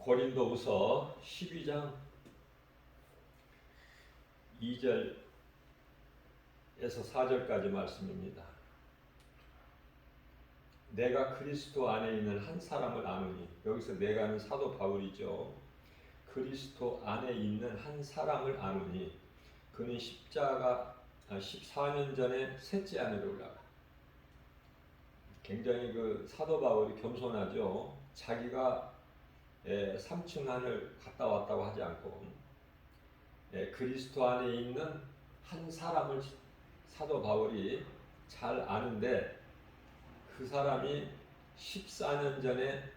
고린도후서 12장 2절에서 4절까지 말씀입니다. 내가 그리스도 안에 있는 한 사람을 아노니, 여기서 내가는 사도 바울이죠. 그리스도 안에 있는 한 사람을 아노니 그는 십자가 14년 전에 셋째 하늘에 올라가. 굉장히 그 사도 바울이 겸손하죠. 자기가 3층 하늘 갔다 왔다고 하지 않고 그리스도 안에 있는 한 사람을 사도 바울이 잘 아는데, 그 사람이 14년 전에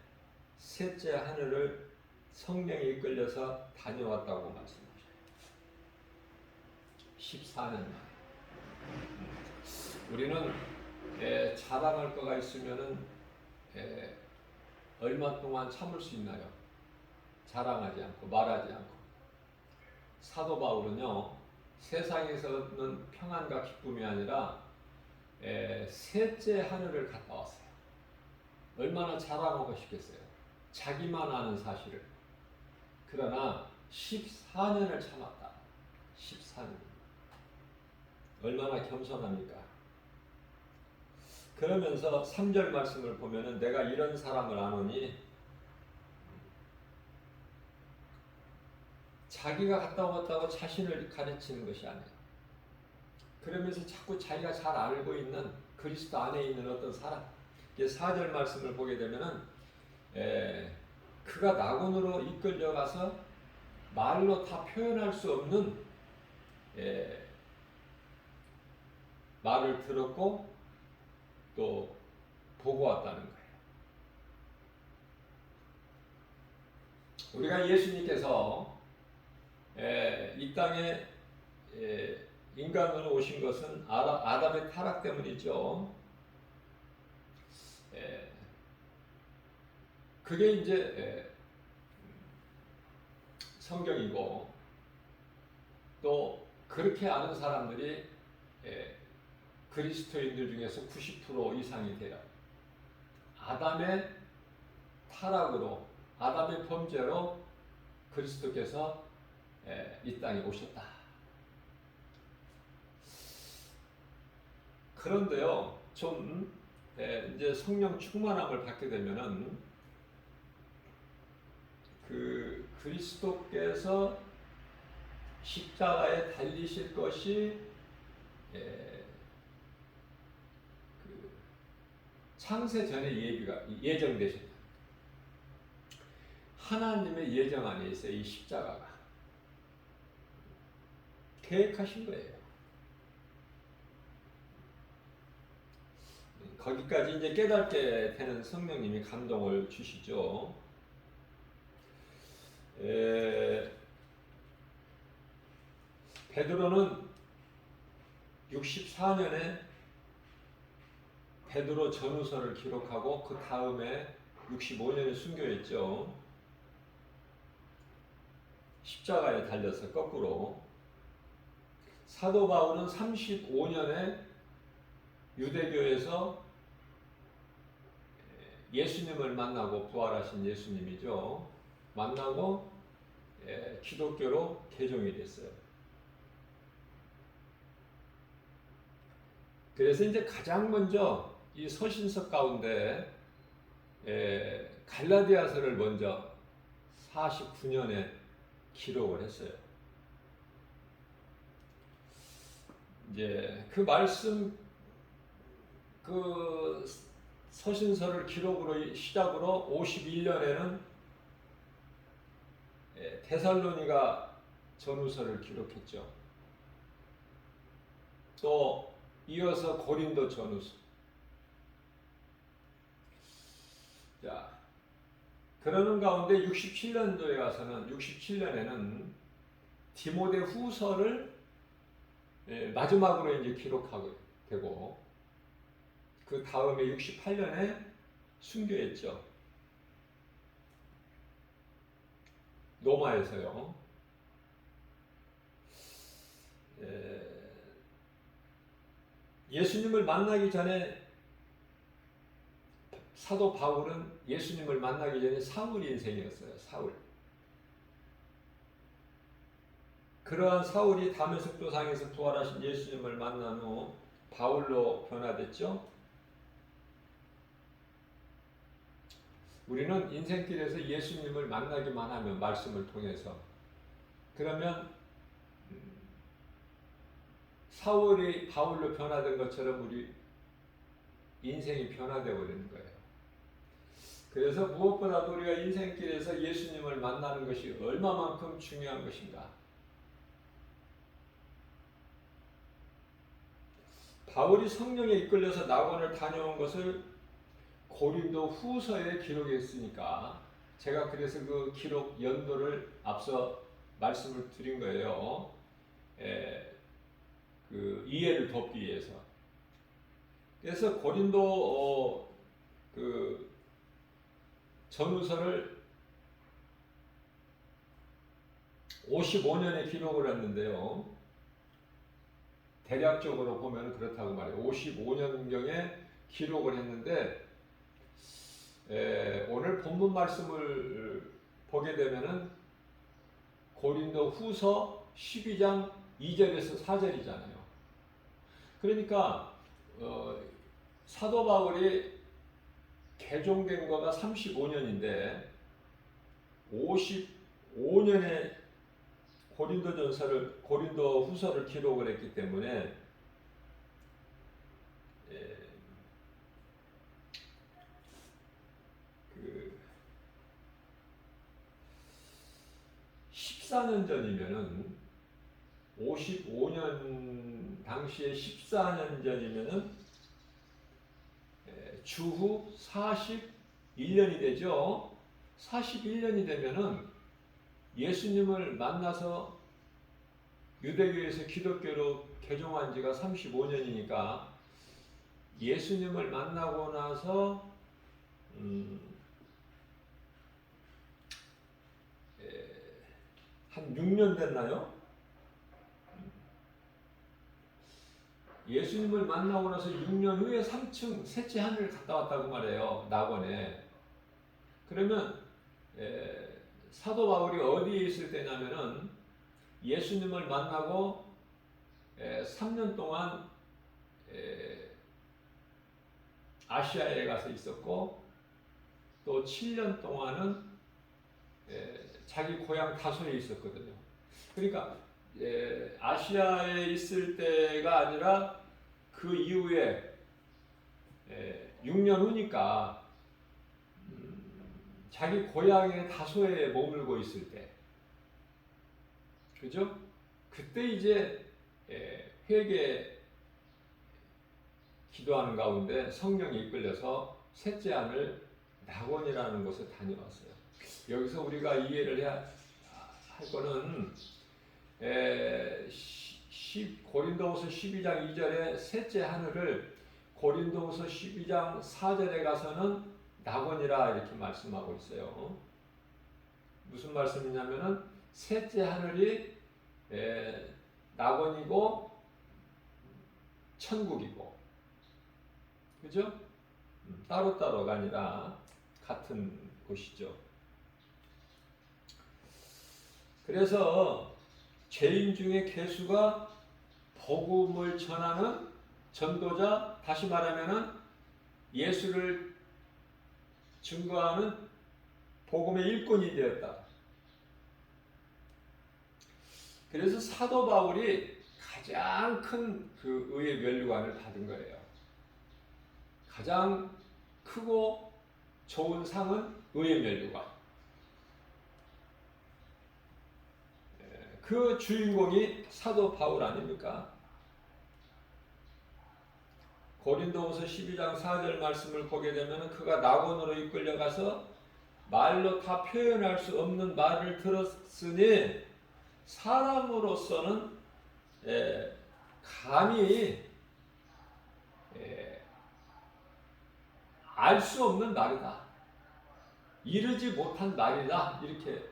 셋째 하늘을 성령이 이끌려서 다녀왔다고 말씀하셔요. 14년 만에. 우리는 자랑할 거가 있으면은 얼마 동안 참을 수 있나요? 자랑하지 않고 말하지 않고. 사도 바울은요, 세상에서는 평안과 기쁨이 아니라 셋째 하늘을 갔다 왔어요. 얼마나 자랑하고 싶겠어요. 자기만 아는 사실을. 그러나 14년을 참았다. 14년. 얼마나 겸손합니까? 그러면서 3절 말씀을 보면은 내가 이런 사람을 아노니, 자기가 갔다 왔다고 자신을 가르치는 것이 아니에요. 그러면서 자꾸 자기가 잘 알고 있는 그리스도 안에 있는 어떤 사람. 4절 말씀을 보게 되면은 그가 낙원으로 이끌려가서 말로 다 표현할 수 없는 말을 들었고 또 보고 왔다는 거예요. 우리가 예수님께서 이 땅에 인간으로 오신 것은 아담의 타락 때문이죠. 그게 이제 성경이고, 또 그렇게 아는 사람들이 그리스도인들 중에서 90% 이상이 돼요. 아담의 타락으로, 아담의 범죄로 그리스도께서 이 땅에 오셨다. 그런데요, 좀 이제 성령 충만함을 받게 되면은 그 그리스도께서 십자가에 달리실 것이 그 창세 전에 예정되셨다. 하나님의 예정 안에 있어요. 이 십자가가 계획하신 거예요. 거기까지 이제 깨닫게 되는 성령님이 감동을 주시죠. 베드로는 64년에 베드로 전후서를 기록하고 그 다음에 65년에 순교했죠. 십자가에 달려서 거꾸로. 사도 바울은 35년에 유대교에서 예수님을 만나고, 부활하신 예수님이죠. 만나고 기독교로 개종이 됐어요. 그래서 이제 가장 먼저 이 서신서 가운데 갈라디아서를 먼저 49년에 기록을 했어요. 이제 그 말씀, 그 서신서를 기록으로 시작으로 51년에는 데살로니가 전후서를 기록했죠. 또 이어서 고린도 전후서. 자, 그러는 가운데 67년도에 가서는, 67년에는 디모데 후서를 마지막으로 이제 기록하게 되고, 그 다음에 68년에 순교했죠. 로마에서요. 예수님을 만나기 전에 사도 바울은 예수님을 만나기 전에 사울 인생이었어요. 사울. 그러한 사울이 다메섹 도상에서 부활하신 예수님을 만난 후 바울로 변화됐죠. 우리는 인생길에서 예수님을 만나기만 하면 말씀을 통해서 그러면 사울이 바울로 변화된 것처럼 우리 인생이 변화되어 버리는 거예요. 그래서 무엇보다도 우리가 인생길에서 예수님을 만나는 것이 얼마만큼 중요한 것인가. 바울이 성령에 이끌려서 낙원을 다녀온 것을 고린도 후서에 기록했으니까 제가 그래서 그 기록 연도를 앞서 말씀을 드린 거예요. 그 이해를 돕기 위해서. 그래서 고린도 그 전후서를 55년에 기록을 했는데요. 대략적으로 보면 그렇다고 말해요. 55년경에 기록을 했는데 오늘 본문 말씀을 보게 되면은 고린도 후서 12장 2절에서 4절이잖아요. 그러니까 사도 바울이 개종된 거가 35년인데 55년에 고린도 후서를 기록을 했기 때문에 그 14년 전이면은 55년 당시에 14년 전이면은 주후 41년이 되죠. 41년이 되면은 예수님을 만나서 유대교에서 기독교로 개종한 지가 35년이니까 예수님을 만나고 나서 한 6년 됐나요? 예수님을 만나고 나서 6년 후에 3층 셋째 하늘을 갔다 왔다고 말해요. 낙원에. 그러면 사도 바울이 어디에 있을 때냐면은 예수님을 만나고 3년 동안 아시아에 가서 있었고 또 7년 동안은 자기 고향 다소에 있었거든요. 그러니까 아시아에 있을 때가 아니라 그 이후에 6년 후니까 자기 고향의 다소에 머물고 있을 때, 그죠? 그때 이제 회개 기도하는 가운데 성령이 이끌려서 셋째 하늘 낙원이라는 곳에 다녀왔어요. 여기서 우리가 이해를 해야 할 거는 고린도후서 12장 2절에 셋째 하늘을 고린도후서 12장 4절에 가서는 낙원이라 이렇게 말씀하고 있어요. 무슨 말씀이냐면은 셋째 하늘이 낙원이고 천국이고, 그죠? 따로따로가 아니라 같은 곳이죠. 그래서 죄인 중에 괴수가 복음을 전하는 전도자, 다시 말하면은 예수를 증거하는 복음의 일꾼이 되었다. 그래서 사도 바울이 가장 큰 그 의의 면류관을 받은 거예요. 가장 크고 좋은 상은 의의 면류관. 그 주인공이 사도 바울 아닙니까? 고린도후서 12장 4절 말씀을 보게 되면 그가 낙원으로 이끌려가서 말로 다 표현할 수 없는 말을 들었으니 사람으로서는 감히 알 수 없는 말이다. 이르지 못한 말이다. 이렇게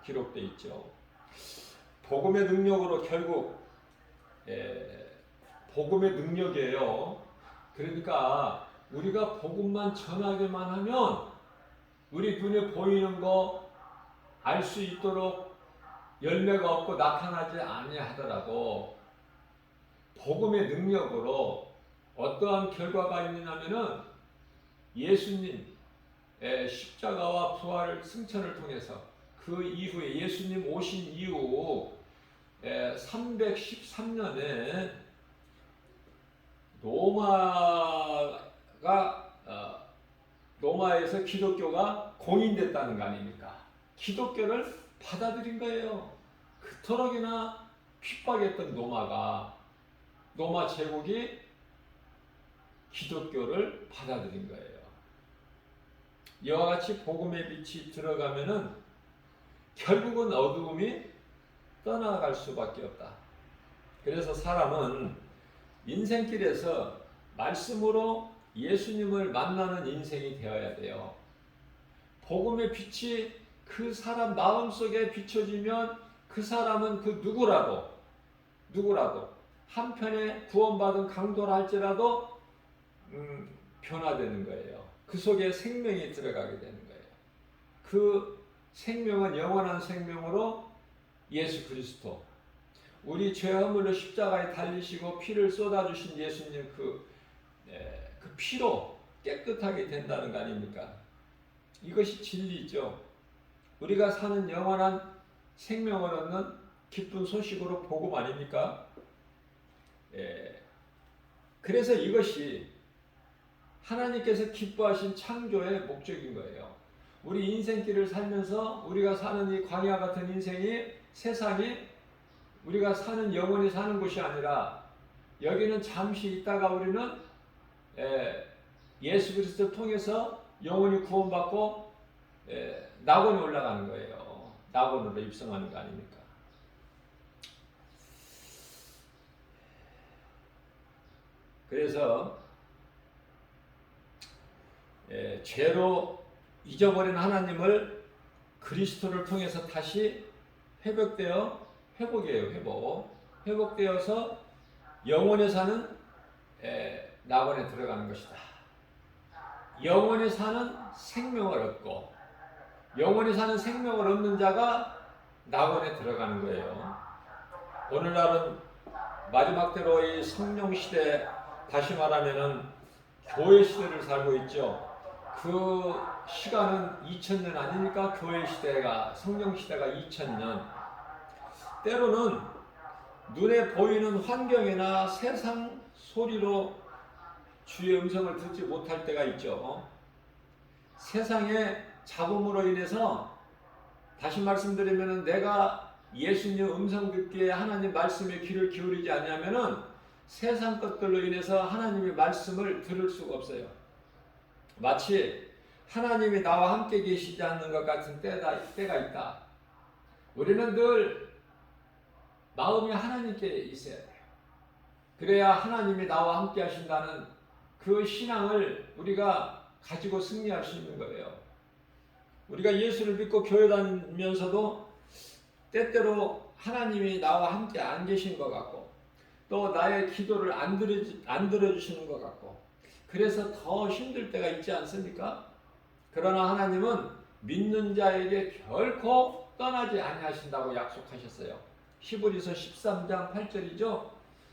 기록되어 있죠. 복음의 능력으로 결국 복음의 능력이에요. 그러니까 우리가 복음만 전하기만 하면 우리 눈에 보이는 거 알 수 있도록 열매가 없고 나타나지 아니하더라도 복음의 능력으로 어떠한 결과가 있느냐면은 예수님 십자가와 부활 승천을 통해서 그 이후에 예수님 오신 이후 313년에 로마에서 기독교가 공인됐다는 거 아닙니까? 기독교를 받아들인 거예요. 그토록이나 핍박했던 로마 제국이 기독교를 받아들인 거예요. 이와 같이 복음의 빛이 들어가면은 결국은 어두움이 떠나갈 수밖에 없다. 그래서 사람은 인생길에서 말씀으로 예수님을 만나는 인생이 되어야 돼요. 복음의 빛이 그 사람 마음속에 비춰지면 그 사람은 그 누구라도 한편에 구원받은 강도라 할지라도 변화되는 거예요. 그 속에 생명이 들어가게 되는 거예요. 그 생명은 영원한 생명으로 예수 그리스도, 우리 죄 허물로 십자가에 달리시고 피를 쏟아주신 예수님 그 피로 깨끗하게 된다는 거 아닙니까? 이것이 진리죠. 우리가 사는 영원한 생명을 얻는 기쁜 소식으로 복음 아닙니까? 그래서 이것이 하나님께서 기뻐하신 창조의 목적인 거예요. 우리 인생길을 살면서 우리가 사는 이 광야 같은 인생이, 세상이 우리가 사는 영원히 사는 곳이 아니라 여기는 잠시 있다가 우리는 예수 그리스도를 통해서 영원히 구원받고 낙원에 올라가는 거예요. 낙원으로 입성하는 거 아닙니까? 그래서 죄로 잊어버린 하나님을 그리스도를 통해서 다시 회복되어서 영원에 사는 낙원에 들어가는 것이다. 영원에 사는 생명을 얻고 영원히 사는 생명을 얻는 자가 낙원에 들어가는 거예요. 오늘날은 마지막 때로 이 성령 시대, 다시 말하면은 교회 시대를 살고 있죠. 그 시간은 2000년 아닙니까? 교회 시대가, 성령 시대가 2000년. 때로는 눈에 보이는 환경이나 세상 소리로 주의 음성을 듣지 못할 때가 있죠. 세상의 잡음으로 인해서, 다시 말씀드리면 내가 예수님 음성 듣기에 하나님 말씀에 귀를 기울이지 않냐면은 세상 것들로 인해서 하나님의 말씀을 들을 수가 없어요. 마치 하나님이 나와 함께 계시지 않는 것 같은 때가 있다. 우리는 늘 마음이 하나님께 있어야 돼요. 그래야 하나님이 나와 함께 하신다는 그 신앙을 우리가 가지고 승리할 수 있는 거예요. 우리가 예수를 믿고 교회 다니면서도 때때로 하나님이 나와 함께 안 계신 것 같고 또 나의 기도를 안 들어주시는 것 같고 그래서 더 힘들 때가 있지 않습니까? 그러나 하나님은 믿는 자에게 결코 떠나지 아니하신다고 약속하셨어요. 히브리서 13장 8절이죠.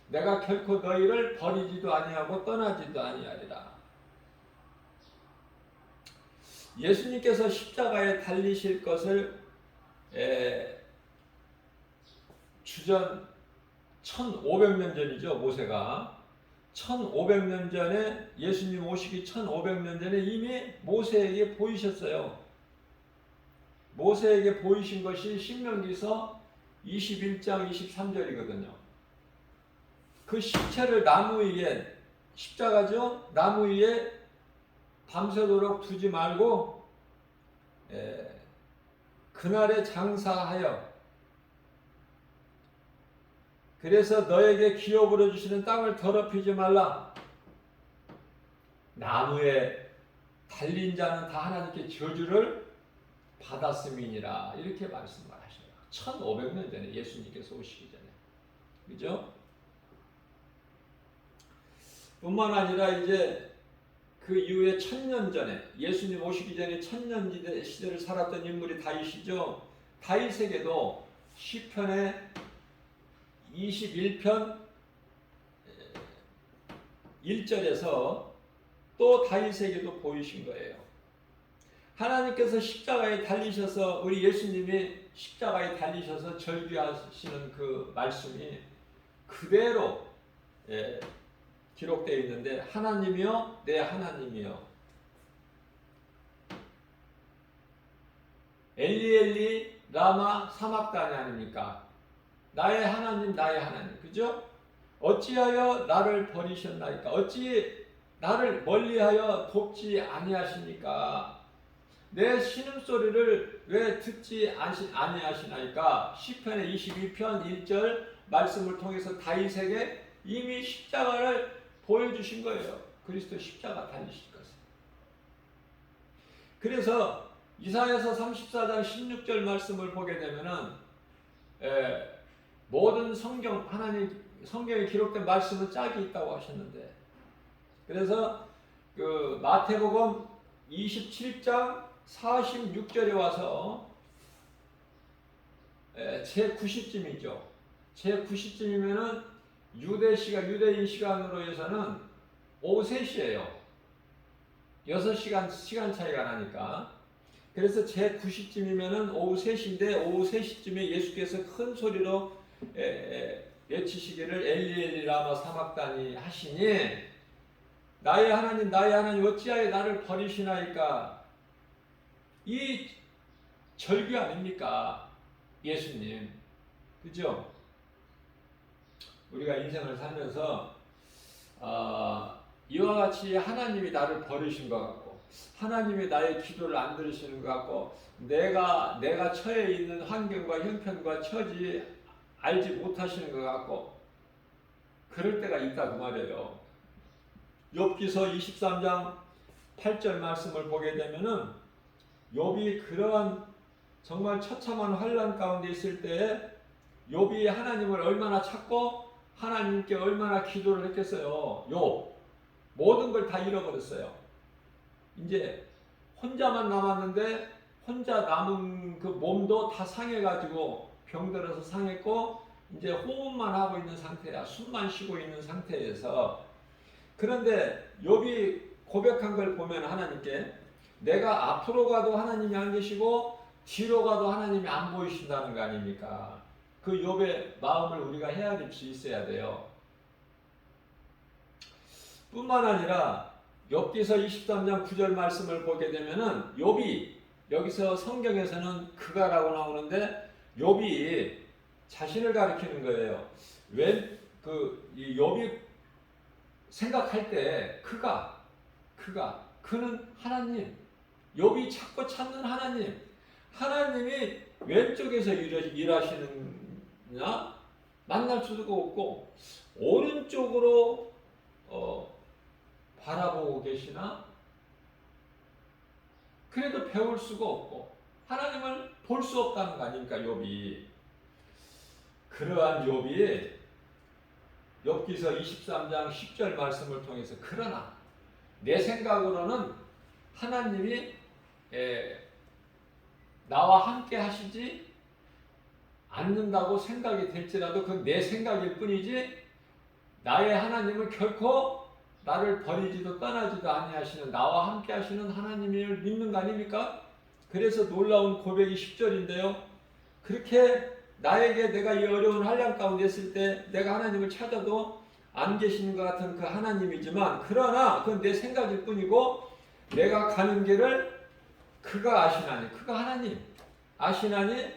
내가 결코 너희를 버리지도 아니하고 떠나지도 아니하리라. 예수님께서 십자가에 달리실 것을 주전 1500년 전이죠. 모세가 1500년 전에, 예수님 오시기 1500년 전에 이미 모세에게 보이셨어요. 모세에게 보이신 것이 신명기서 21장 23절이거든요. 그 시체를 나무 위에, 십자가죠? 나무 위에 밤새도록 두지 말고 그날에 장사하여, 그래서 너에게 기업으로 주시는 땅을 더럽히지 말라. 나무에 달린 자는 다 하나님께 저주를 받았음이니라. 이렇게 말씀을 하셔요. 1500년 전에, 예수님께서 오시기 전에. 그죠? 뿐만 아니라 이제 그 이후에 1000년 전에 예수님 오시기 전에 1000년 시대를 살았던 인물이 다윗이죠. 다윗에게도 시편의 21편 1절에서 또 다윗에게도 보이신 거예요. 하나님께서 십자가에 달리셔서 우리 예수님이 십자가에 달리셔서 절규하시는 그 말씀이 그대로 기록되어 있는데 하나님이여 내 하나님이여 엘리엘리 라마 사막다니 아닙니까? 나의 하나님 나의 하나님 그죠? 어찌하여 나를 버리셨나이까? 어찌 나를 멀리하여 돕지 아니하십니까? 내 신음소리를 왜 듣지 아니하시나이까? 시편의 22편 1절 말씀을 통해서 다윗에게 이미 십자가를 보여주신 거예요. 그리스도 십자가 달리실 것을. 그래서 이사야서 34장 16절 말씀을 보게 되면은 모든 성경에 기록된 말씀은 짝이 있다고 하셨는데 그래서 그 마태복음 27장 46절에 와서 제 90쯤이죠. 제 90쯤이면은 유대인 시간으로 해서는 오후 3시예요. 6시간 시간 차이가 나니까. 그래서 제 90쯤이면은 오후 3시인데 오후 3시쯤에 예수께서 큰 소리로 외치시기를 엘리엘리 라마 사막다니 하시니 나의 하나님 나의 하나님 어찌하여 나를 버리시나이까. 이 절규 아닙니까? 예수님. 그죠? 우리가 인생을 살면서 이와 같이 하나님이 나를 버리신 것 같고 하나님이 나의 기도를 안 들으시는 것 같고 내가 처해 있는 환경과 형편과 처지 알지 못하시는 것 같고 그럴 때가 있다 그 말이에요. 욥기서 23장 8절 말씀을 보게 되면은 욥이 그러한 정말 처참한 환난 가운데 있을 때에 욥이 하나님을 얼마나 찾고 하나님께 얼마나 기도를 했겠어요. 욥 모든 걸 다 잃어버렸어요. 이제 혼자만 남았는데 혼자 남은 그 몸도 다 상해가지고 병들어서 상했고 이제 호흡만 하고 있는 상태야. 숨만 쉬고 있는 상태에서 그런데 욥이 고백한 걸 보면 하나님께 내가 앞으로 가도 하나님이 안 계시고 뒤로 가도 하나님이 안 보이신다는 거 아닙니까? 그 욥의 마음을 우리가 헤아릴 수 있어야 돼요. 뿐만 아니라 욥기서 23장 9절 말씀을 보게 되면은 욥이 여기서 성경에서는 그가라고 나오는데 욥이 자신을 가리키는 거예요. 왜 이 욥이 생각할 때 그는 하나님, 욥이 찾고 찾는 하나님, 하나님이 왼쪽에서 일하시느냐 만날 수도 없고 오른쪽으로 바라보고 계시나 그래도 배울 수가 없고 하나님을 볼 수 없다는 거 아닙니까 욥이. 그러한 욥이 욥기서 23장 10절 말씀을 통해서 그러나 내 생각으로는 하나님이 나와 함께 하시지 않는다고 생각이 될지라도 그건 내 생각일 뿐이지 나의 하나님은 결코 나를 버리지도 떠나지도 아니하시는 나와 함께 하시는 하나님을 믿는 거 아닙니까? 그래서 놀라운 고백이 10절인데요. 그렇게 나에게 내가 이 어려운 환난 가운데 있을 때 내가 하나님을 찾아도 안 계시는 것 같은 그 하나님이지만 그러나 그건 내 생각일 뿐이고 내가 가는 길을 그가 아시나니 그가 하나님 아시나니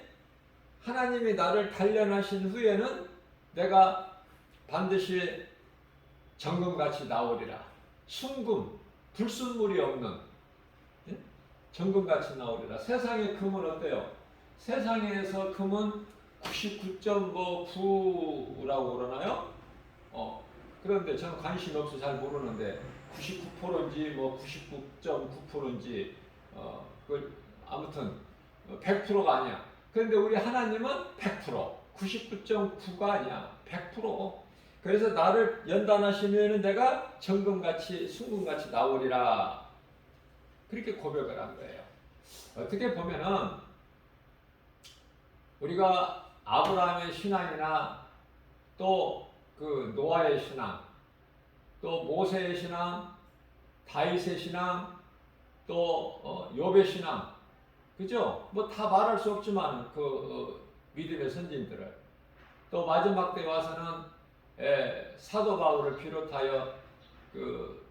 하나님이 나를 단련하신 후에는 내가 반드시 정금같이 나오리라. 순금, 불순물이 없는 정금같이 나오리라. 세상의 금은 어때요? 세상에서 금은 99.9라고 그러나요? 그런데 저는 관심이 없어 잘 모르는데 99%인지 뭐 99.9%인지 그걸 아무튼 100%가 아니야. 그런데 우리 하나님은 100%, 99.9가 아니야. 100%. 그래서 나를 연단하시면 내가 정금같이 순금같이 나오리라. 그렇게 고백을 한 거예요. 어떻게 보면은 우리가 아브라함의 신앙이나 또 그 노아의 신앙, 또 모세의 신앙, 다윗의 신앙, 또 욥의 신앙, 그죠? 뭐 다 말할 수 없지만 그 믿음의 선진들을 또 마지막 때 와서는 사도 바울을 비롯하여 그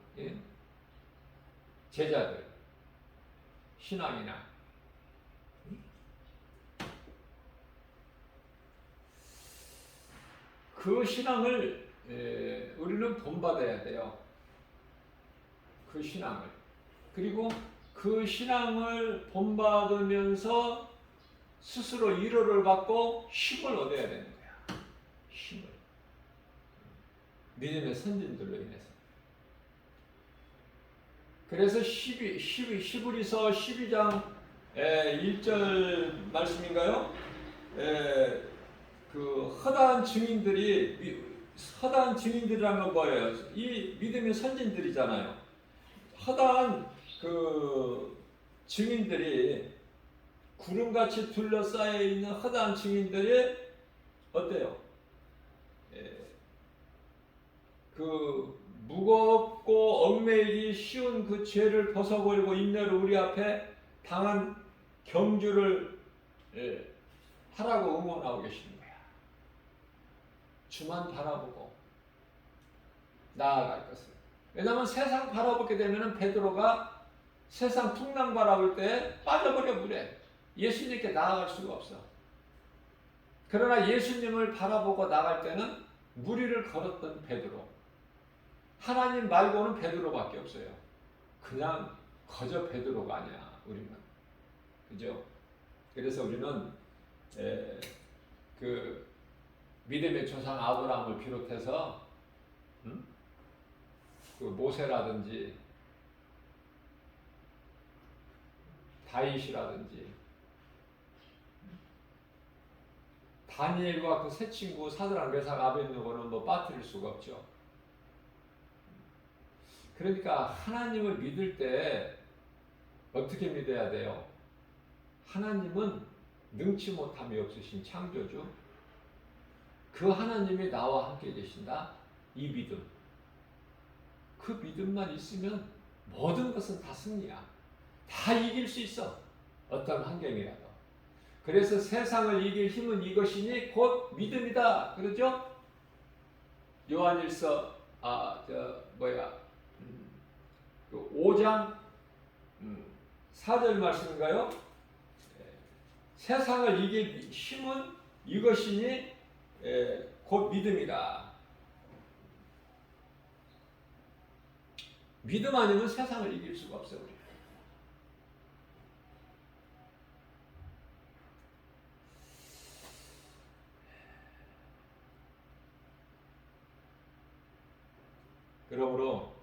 제자들 신앙이나 그 신앙을 우리는 본받아야 돼요. 그 신앙을. 그리고 그 신앙을 본받으면서 스스로 위로를 받고 힘을 얻어야 되는 거야. 힘을. 믿음의 선진들로 인해서. 그래서 히브리서 12장 1절 말씀인가요? 그 허다한 증인들이라는 건 뭐예요? 이 믿음의 선진들이잖아요. 허다한 그 증인들이 구름같이 둘러싸여 있는 허다한 증인들이 어때요? 그 무겁고 얽매이기 쉬운 그 죄를 벗어버리고 인내로 우리 앞에 당한 경주를 하라고 응원하고 계시는 거야. 주만 바라보고 나아갈 것을. 왜냐하면 세상 바라보게 되면 베드로가 세상 풍랑 바라볼 때 빠져버려 물에 예수님께 나아갈 수가 없어. 그러나 예수님을 바라보고 나갈 때는 무리를 걸었던 베드로, 하나님 말고는 베드로밖에 없어요. 그냥 거저 베드로가 아니야 우리는. 그죠? 그래서 우리는 그 믿음의 조상 아브라함을 비롯해서 그 모세라든지 다윗이라든지 다니엘과 그 세 친구 사드락 메삭 아벳느고는 뭐 빠뜨릴 수가 없죠. 그러니까 하나님을 믿을 때 어떻게 믿어야 돼요? 하나님은 능치 못함이 없으신 창조주, 그 하나님이 나와 함께 계신다. 이 믿음, 그 믿음만 있으면 모든 것은 다 승리야. 다 이길 수 있어. 어떤 환경이라도. 그래서 세상을 이길 힘은 이것이니 곧 믿음이다. 그러죠? 요한일서 5장 4절 말씀인가요? 세상을 이길 힘은 이것이니 곧 믿음이다. 믿음 아니면 세상을 이길 수가 없어요. 우리. 그러므로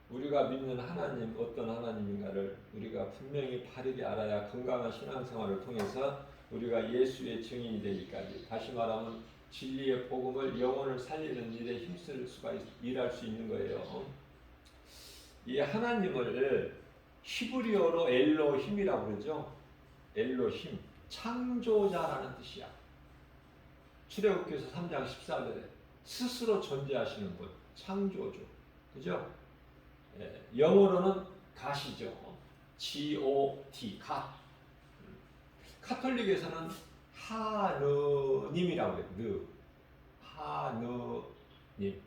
우리가 믿는 하나님 어떤 하나님인가를 우리가 분명히 바르게 알아야 건강한 신앙생활을 통해서 우리가 예수의 증인이 되기까지, 다시 말하면 진리의 복음을 영혼을 살리는 일에 힘쓸 수가 일할 수 있는 거예요. 이 하나님을 히브리어로 엘로힘이라고 그러죠. 엘로힘, 창조자라는 뜻이야. 출애굽기서 3장 14절에 스스로 존재하시는 분, 창조주, 그죠? 영어로는 갓이죠. G-O-D, 갓. 카톨릭에서는 하느님이라고 해요. 하느님.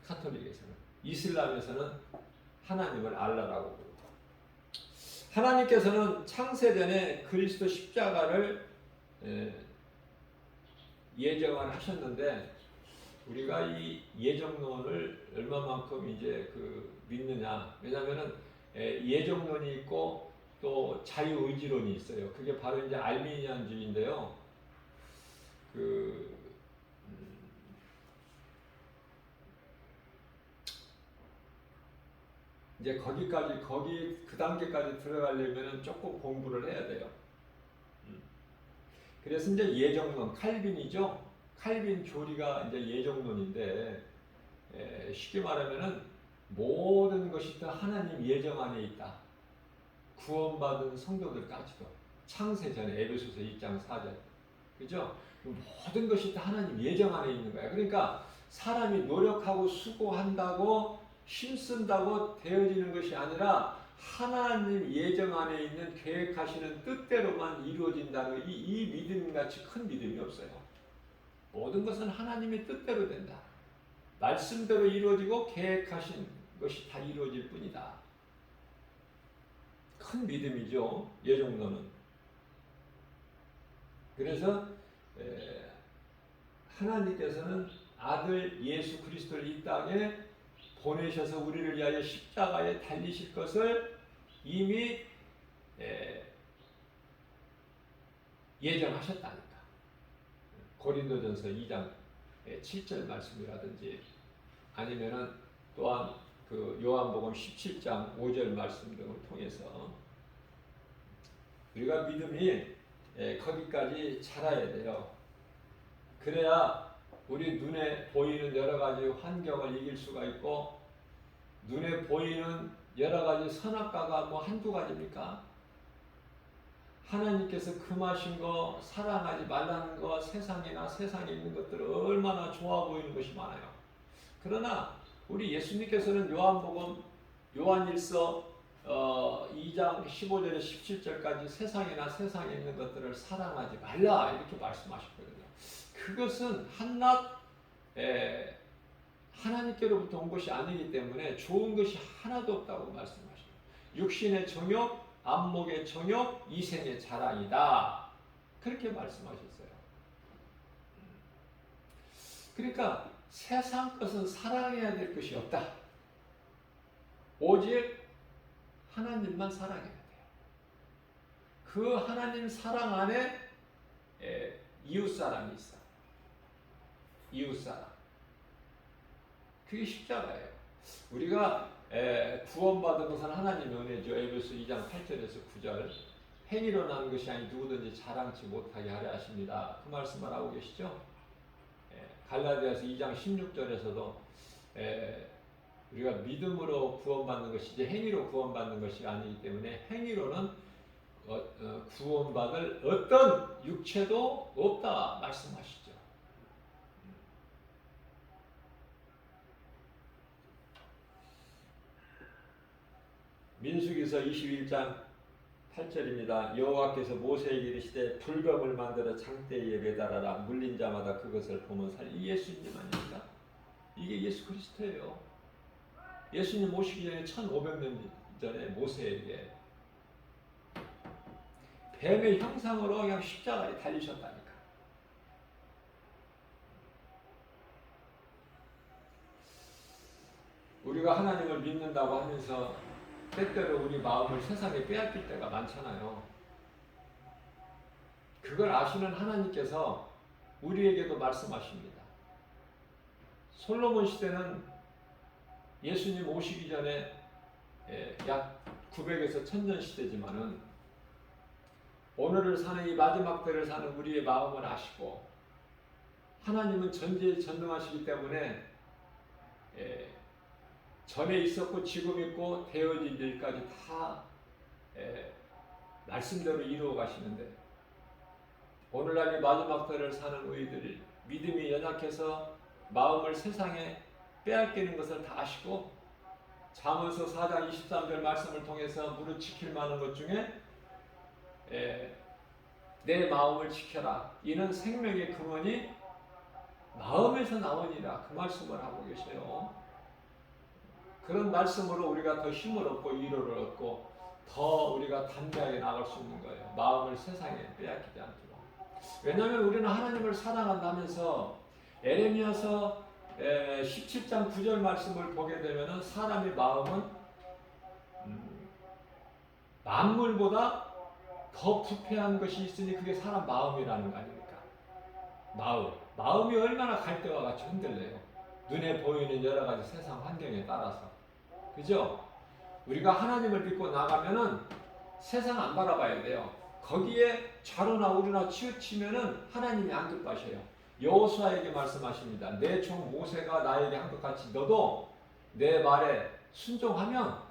카톨릭에서는. 이슬람에서는 하나님을 알라라고 부르고. 하나님께서는 창세전에 그리스도 십자가를 예정을 하셨는데, 우리가 이 예정론을 얼마만큼 이제 믿느냐. 왜냐면은 예정론이 있고 또 자유의지론이 있어요. 그게 바로 이제 알미니안주의인데요. 이제 그 단계까지 들어가려면은 조금 공부를 해야 돼요. 그래서 이제 예정론, 칼빈이죠. 칼빈 교리가 이제 예정론인데, 쉽게 말하면은 모든 것이 다 하나님 예정 안에 있다. 구원받은 성도들까지도. 창세 전에 에베소서 2장 4절. 그죠? 모든 것이 다 하나님 예정 안에 있는 거야. 그러니까 사람이 노력하고 수고한다고 힘쓴다고 되어지는 것이 아니라 하나님 예정 안에 있는 계획하시는 뜻대로만 이루어진다는 이 믿음같이 큰 믿음이 없어요. 모든 것은 하나님의 뜻대로 된다. 말씀대로 이루어지고 계획하신 것이 다 이루어질 뿐이다. 큰 믿음이죠. 예정론은. 그래서 하나님께서는 아들 예수 그리스도를 이 땅에 보내셔서 우리를 위하여 십자가에 달리실 것을 이미 예정하셨다니까. 고린도전서 2장 7절 말씀이라든지 아니면은 또한 그 요한복음 17장 5절 말씀 등을 통해서 우리가 믿음이 거기까지 자라야 돼요. 그래야 우리 눈에 보이는 여러 가지 환경을 이길 수가 있고, 눈에 보이는 여러 가지 선악과가 뭐 한두 가지입니까? 하나님께서 금하신 거, 사랑하지 말라는 거, 세상이나 세상에 있는 것들은 얼마나 좋아 보이는 것이 많아요. 그러나 우리 예수님께서는 요한일서 2장 15절에 17절까지 세상이나 세상에 있는 것들을 사랑하지 말라 이렇게 말씀하셨거든요. 그것은 한낱 하나님께로부터 온 것이 아니기 때문에 좋은 것이 하나도 없다고 말씀하십니다. 육신의 정욕, 안목의 정욕, 이생의 자랑이다. 그렇게 말씀하셨어요. 그러니까 세상 것은 사랑해야 될 것이 없다. 오직 하나님만 사랑해야 돼요. 그 하나님 사랑 안에 이웃사랑이 있어. 이웃사랑. 그게 십자가예요. 우리가 구원받은 것은 하나님의 은혜죠. 에베소 2장 8절에서 9절. 행위로 난 것이 아니 누구든지 자랑치 못하게 하려 하십니다. 그 말씀을 하고 계시죠. 갈라디아서 2장 16절에서도 우리가 믿음으로 구원받는 것이지 행위로 구원받는 것이 아니기 때문에 행위로는 구원받을 어떤 육체도 없다 말씀하시죠. 민수기서 21장 8절입니다. 여호와께서 모세에게 이르시되 불검을 만들어 장대에 매달아라. 물린 자마다 그것을 보면 살리. 이 예수님 아닙니까? 이게 예수 그리스도예요. 예수님 오시기 전에 1500년 전에 모세에게 뱀의 형상으로 그냥 십자가에 달리셨다니까. 우리가 하나님을 믿는다고 하면서 때때로 우리 마음을 세상에 빼앗길 때가 많잖아요. 그걸 아시는 하나님께서 우리에게도 말씀하십니다. 솔로몬 시대는 예수님 오시기 전에 약 900에서 1000년 시대지만은 오늘을 사는 이 마지막 때를 사는 우리의 마음을 아시고 하나님은 전지전능하시기 때문에 전에 있었고 지금 있고 되어질 일까지 다 말씀대로 이루어 가시는데 오늘날 이 마지막 때를 사는 우리들이 믿음이 연약해서 마음을 세상에 빼앗기는 것을 다 아시고 잠언서 4장 23절 말씀을 통해서 무릇 지킬 만한 것 중에 내 마음을 지켜라. 이는 생명의 근원이 마음에서 나오니라. 그 말씀을 하고 계세요. 그런 말씀으로 우리가 더 힘을 얻고 위로를 얻고 더 우리가 담대하게 나갈 수 있는 거예요. 마음을 세상에 빼앗기지 않도록. 왜냐하면 우리는 하나님을 사랑한다면서 에레미야서 17장 9절 말씀을 보게 되면 사람의 마음은 만물보다 더 부패한 것이 있으니 그게 사람 마음이라는 거 아닙니까? 마음이 얼마나 갈대와 같이 흔들려요. 눈에 보이는 여러 가지 세상 환경에 따라서. 그죠? 우리가 하나님을 믿고 나가면은 세상 안 바라봐야 돼요. 거기에 좌로나 우로나 치우치면은 하나님이 안 기뻐하셔요. 여호수아에게 말씀하십니다. 내 종 모세가 나에게 한 것 같이 너도 내 말에 순종하면,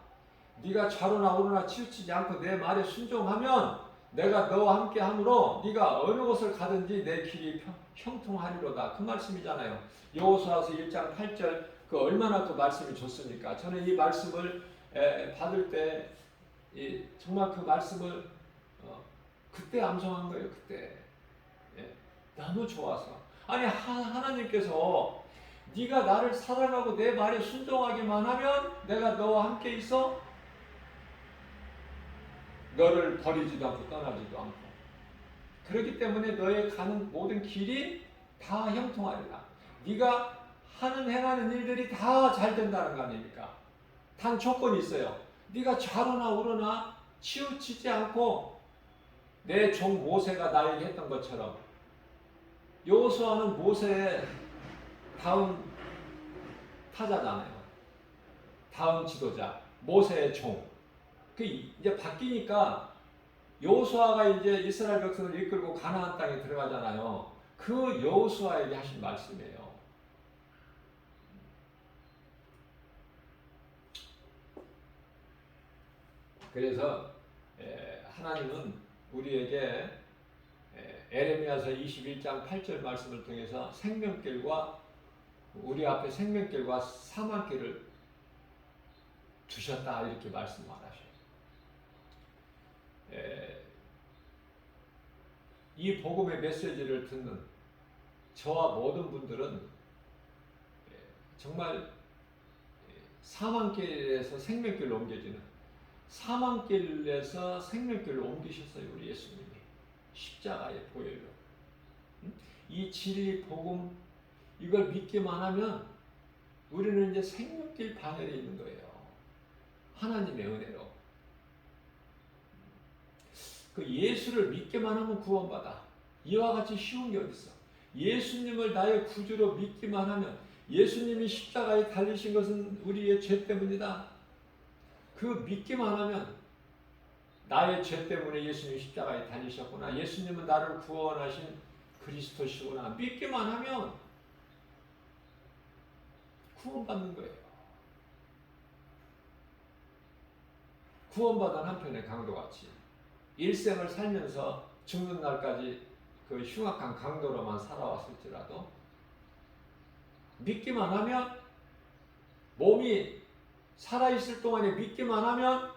네가 좌로나 우로나 치우치지 않고 내 말에 순종하면 내가 너와 함께 함으로 네가 어느 곳을 가든지 내 길이 형통하리로다. 그 말씀이잖아요. 여호수아서 1장 8절, 그 얼마나 그 말씀이 좋습니까? 저는 이 말씀을 받을 때 정말 그 말씀을 그때 암송한 거예요. 그때 너무 좋아서. 아니 하나님께서 네가 나를 사랑하고 내 말에 순종하기만 하면 내가 너와 함께 있어 너를 버리지도 않고 떠나지도 않고, 그렇기 때문에 너의 가는 모든 길이 다 형통하리라. 네가 행하는 일들이 다 잘 된다는 거 아닙니까? 단 조건이 있어요. 네가 좌로나 우로나 치우치지 않고 내 종 모세가 나에게 했던 것처럼. 여호수아는 모세의 다음 타자잖아요. 다음 지도자, 모세의 종. 그 이제 바뀌니까 여호수아가 이제 이스라엘 백성을 이끌고 가나안 땅에 들어가잖아요. 그 여호수아에게 하신 말씀이에요. 그래서 하나님은 우리에게 에레미야서 21장 8절 말씀을 통해서 생명길과 우리 앞에 생명길과 사망길을 두셨다, 이렇게 말씀하셔요. 이 복음의 메시지를 듣는 저와 모든 분들은 정말 사망길에서 생명길로 옮겨지는, 사망길에서 생명길로 옮기셨어요. 우리 예수님이 십자가의 보혈로. 이 진리 복음, 이걸 믿기만 하면 우리는 이제 생명길 반열에 있는 거예요. 하나님의 은혜로. 그 예수를 믿기만 하면 구원받아. 이와 같이 쉬운 게 어딨어. 예수님을 나의 구주로 믿기만 하면, 예수님이 십자가에 달리신 것은 우리의 죄 때문이다. 그 믿기만 하면, 나의 죄 때문에 예수님이 십자가에 달리셨구나, 예수님은 나를 구원하신 그리스도시구나, 믿기만 하면 구원받는 거예요. 구원받은 한편의 강도같이 일생을 살면서 죽는 날까지 그 흉악한 강도로만 살아왔을지라도 믿기만 하면, 몸이 살아있을 동안에 믿기만 하면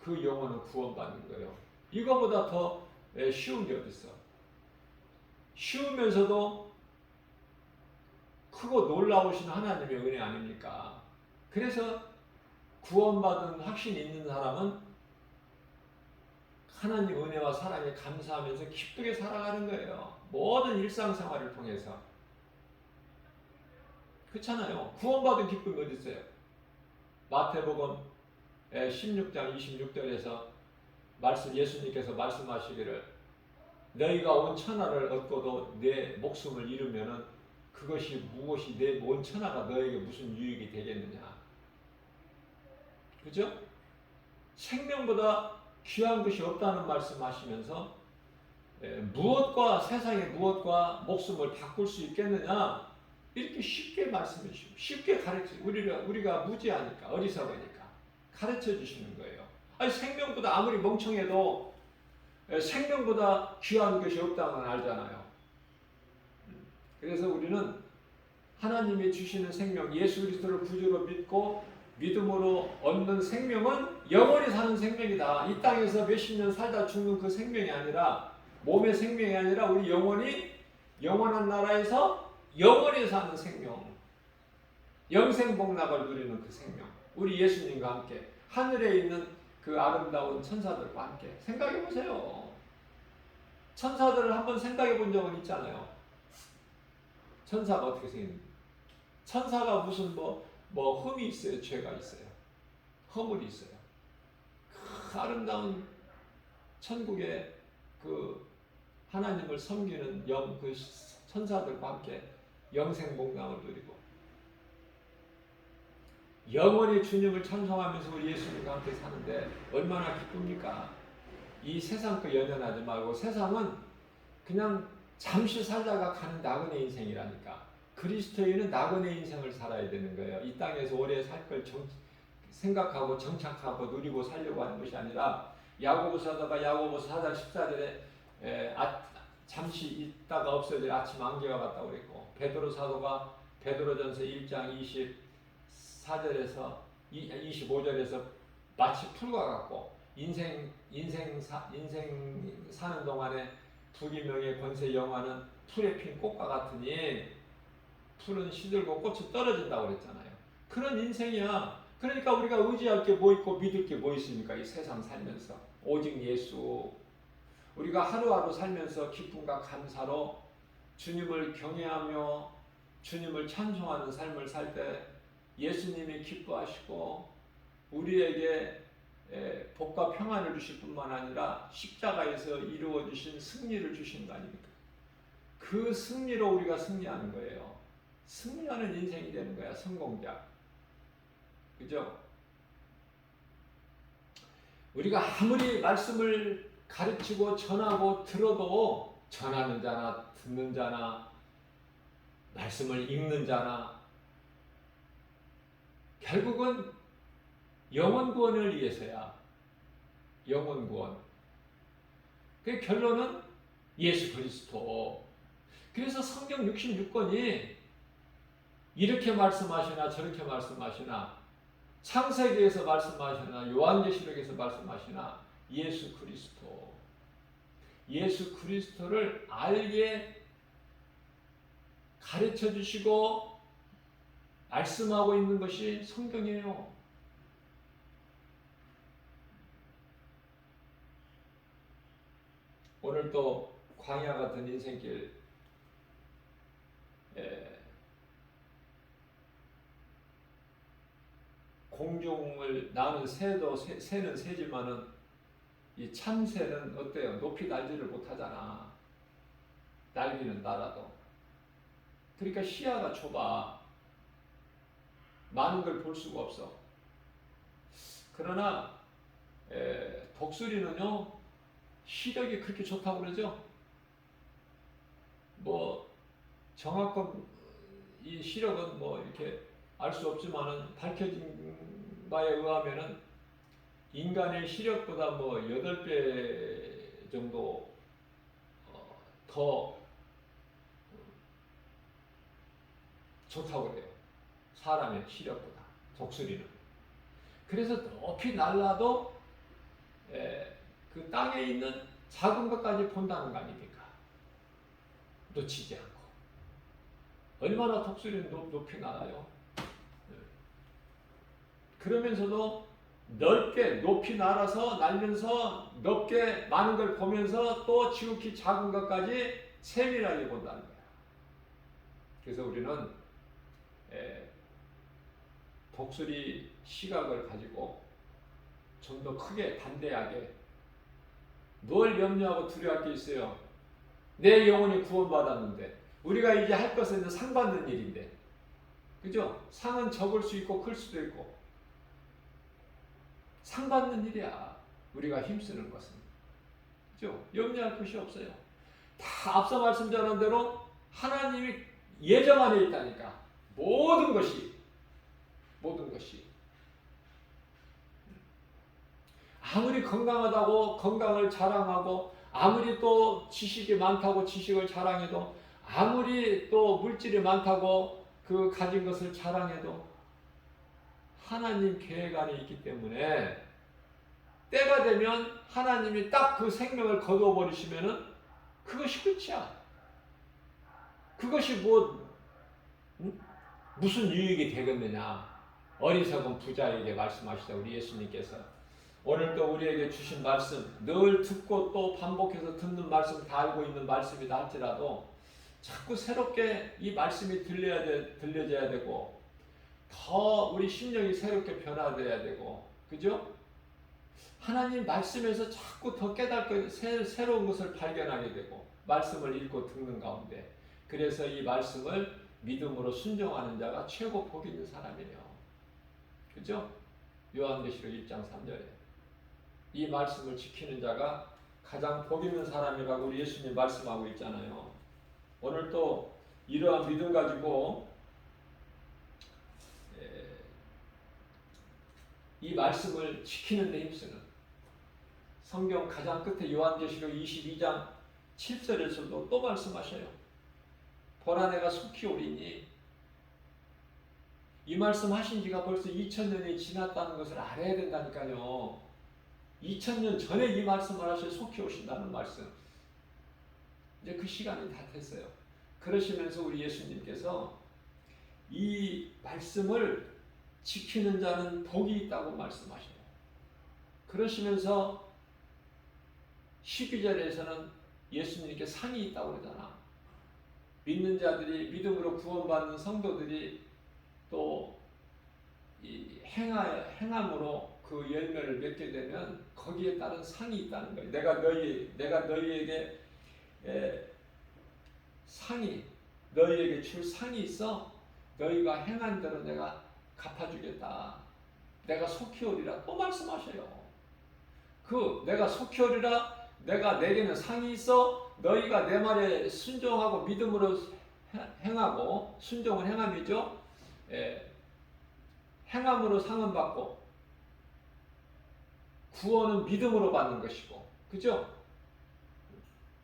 그 영혼은 구원받는 거예요. 이거보다 더 쉬운 게 어딨어. 쉬우면서도 크고 놀라우신 하나님의 은혜 아닙니까? 그래서 구원받은 확신이 있는 사람은 하나님 은혜와 사랑에 감사하면서 기쁘게 살아가는 거예요. 모든 일상생활을 통해서. 그렇잖아요. 구원받은 기쁨이 어디 있어요? 마태복음 16장 26절에서 예수님께서 말씀하시기를, 너희가 온 천하를 얻고도 내 목숨을 잃으면은 그것이 무엇이, 내 온 천하가 너에게 무슨 유익이 되겠느냐. 그죠? 생명보다 귀한 것이 없다는 말씀하시면서 무엇과, 세상의 무엇과 목숨을 바꿀 수 있겠느냐, 이렇게 쉽게 말씀해 주시고, 쉽게 가르쳐, 우리가 무지하니까, 어리석으니까 가르쳐 주시는 거예요. 아니, 생명보다 아무리 멍청해도 생명보다 귀한 것이 없다는 걸 알잖아요. 그래서 우리는 하나님이 주시는 생명, 예수 그리스도를 구주로 믿고 믿음으로 얻는 생명은 영원히 사는 생명이다. 이 땅에서 몇십 년 살다 죽는 그 생명이 아니라, 몸의 생명이 아니라 우리 영원히 영원한 나라에서 영원히 사는 생명, 영생복락을 누리는 그 생명, 우리 예수님과 함께 하늘에 있는 그 아름다운 천사들과 함께. 생각해 보세요. 천사들을 한번 생각해 본 적은 있잖아요. 천사가 어떻게 생겼는지. 천사가 무슨 흠이 있어요? 죄가 있어요? 허물이 있어요? 그 아름다운 천국의 그 하나님을 섬기는 그 천사들과 함께 영생복락을 누리고 영원히 주님을 찬송하면서 우리 예수님과 함께 사는데 얼마나 기쁩니까? 이 세상 거 연연하지 말고, 세상은 그냥 잠시 살다가 가는 나그네 인생이라니까. 그리스도인은 나그네 인생을 살아야 되는 거예요. 이 땅에서 오래 살 걸 생각하고 정착하고 누리고 살려고 하는 것이 아니라, 야고보서다가 야고보서 4장 14절에 잠시 있다가 없어질 아침 안개와 같다고 그랬고, 베드로 사도가 베드로전서 1장 24절에서 25절에서 마치 풀과 같고, 인생 사는 동안에 부귀명예 권세 영화는 풀에 핀 꽃과 같으니 풀은 시들고 꽃이 떨어진다고 그랬잖아요. 그런 인생이야. 그러니까 우리가 의지할 게 뭐 있고 믿을 게 뭐 있습니까? 이 세상 살면서 오직 예수. 우리가 하루하루 살면서 기쁨과 감사로 주님을 경외하며 주님을 찬송하는 삶을 살 때 예수님이 기뻐하시고 우리에게 복과 평안을 주실 뿐만 아니라 십자가에서 이루어 주신 승리를 주신 거 아닙니까? 그 승리로 우리가 승리하는 거예요. 승리하는 인생이 되는 거야. 성공자. 그죠? 우리가 아무리 말씀을 가르치고 전하고 들어도, 전하는 자나 듣는 자나 말씀을 읽는 자나 결국은 영혼 구원을 위해서야. 영혼 구원. 그 결론은 예수 그리스도. 그래서 성경 66권이 이렇게 말씀하시나 저렇게 말씀하시나, 창세기에서 말씀하시나 요한계시록에서 말씀하시나 예수 그리스도. 예수 그리스도를 알게 가르쳐 주시고 말씀하고 있는 것이 성경이에요. 오늘 또 광야 같은 인생길, 공중을 나는 새는 새지만은 이 참새는 어때요? 높이 날지를 못하잖아. 날기는 날아도. 그러니까 시야가 좁아. 많은 걸 볼 수가 없어. 그러나 독수리는요, 시력이 그렇게 좋다고 그러죠? 뭐 정확한 이 시력은 뭐 이렇게 알 수 없지만은 밝혀진 바에 의하면은 인간의 시력보다 뭐 8배 정도 더 좋다고 그래요. 사람의 시력보다 독수리는. 그래서 높이 날라도 그 땅에 있는 작은 것까지 본다는 거 아닙니까? 놓치지 않고. 얼마나 독수리는 높이 날아요. 그러면서도 넓게 높이 날아서 날면서 넓게 많은 걸 보면서 또 지극히 작은 것까지 세밀하게 본다는 거야. 그래서 우리는 독수리 시각을 가지고 좀 더 크게 담대하게, 뭘 염려하고 두려워할 게 있어요? 내 영혼이 구원받았는데, 우리가 이제 할 것은 상 받는 일인데, 그죠? 상은 적을 수 있고 클 수도 있고 상 받는 일이야. 우리가 힘쓰는 것은, 그죠? 염려할 것이 없어요. 다 앞서 말씀드린 대로 하나님이 예정 안에 있다니까. 모든 것이 아무리 건강하다고 건강을 자랑하고, 아무리 또 지식이 많다고 지식을 자랑해도, 아무리 또 물질이 많다고 그 가진 것을 자랑해도 하나님 계획 안에 있기 때문에 때가 되면 하나님이 딱 그 생명을 거둬버리시면은 그것이 끝이야. 그것이 무슨 유익이 되겠느냐. 어리석은 부자에게 말씀하시다 우리 예수님께서. 오늘 또 우리에게 주신 말씀, 늘 듣고 또 반복해서 듣는 말씀, 다 알고 있는 말씀이다 할지라도 자꾸 새롭게 이 말씀이 들려져야 되고, 더 우리 심령이 새롭게 변화돼야 되고, 그죠? 하나님 말씀에서 자꾸 더 깨닫고 새로운 것을 발견하게 되고, 말씀을 읽고 듣는 가운데, 그래서 이 말씀을 믿음으로 순종하는 자가 최고 복 있는 사람이에요. 그죠? 요한계시록 1장 3절에 이 말씀을 지키는 자가 가장 복 있는 사람이라고 우리 예수님 말씀하고 있잖아요. 오늘 또 이러한 믿음 가지고 이 말씀을 지키는 데 힘쓰는, 성경 가장 끝에 요한계시록 22장 7절에서도 또 말씀하셔요. 보라 내가 속히 오리니, 이 말씀 하신 지가 벌써 2000년이 지났다는 것을 알아야 된다니까요. 2000년 전에 이 말씀을 하셔 속히 오신다는 말씀. 이제 그 시간이 다 됐어요. 그러시면서 우리 예수님께서 이 말씀을 지키는 자는 복이 있다고 말씀하셔요. 그러시면서 12절에서는 예수님께 상이 있다고 그러잖아. 믿는 자들이, 믿음으로 구원받는 성도들이 또 이 행함으로 그 열매를 맺게 되면 거기에 따른 상이 있다는 거예요. 내가 너희에게 너희에게 줄 상이 있어. 너희가 행한 대로 내가 갚아주겠다. 내가 속히 오리라 또 말씀하셔요. 그 내가 속히 오리라, 내게는 상이 있어. 너희가 내 말에 순종하고 믿음으로 행하고, 순종은 행함이죠. 행함으로 상은 받고 구원은 믿음으로 받는 것이고, 그죠?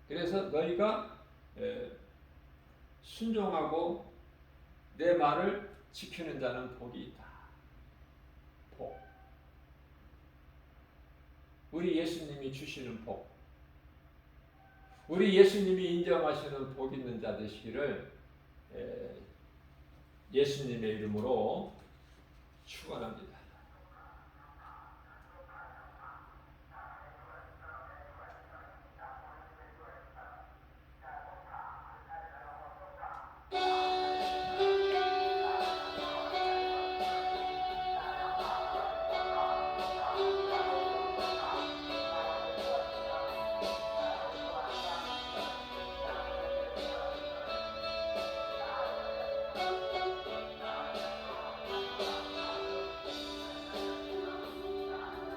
그래서 너희가 순종하고 내 말을 지키는 자는 복이 있다. 복. 우리 예수님이 주시는 복. 우리 예수님이 인정하시는 복 있는 자 되시기를 예수님의 이름으로 축원합니다.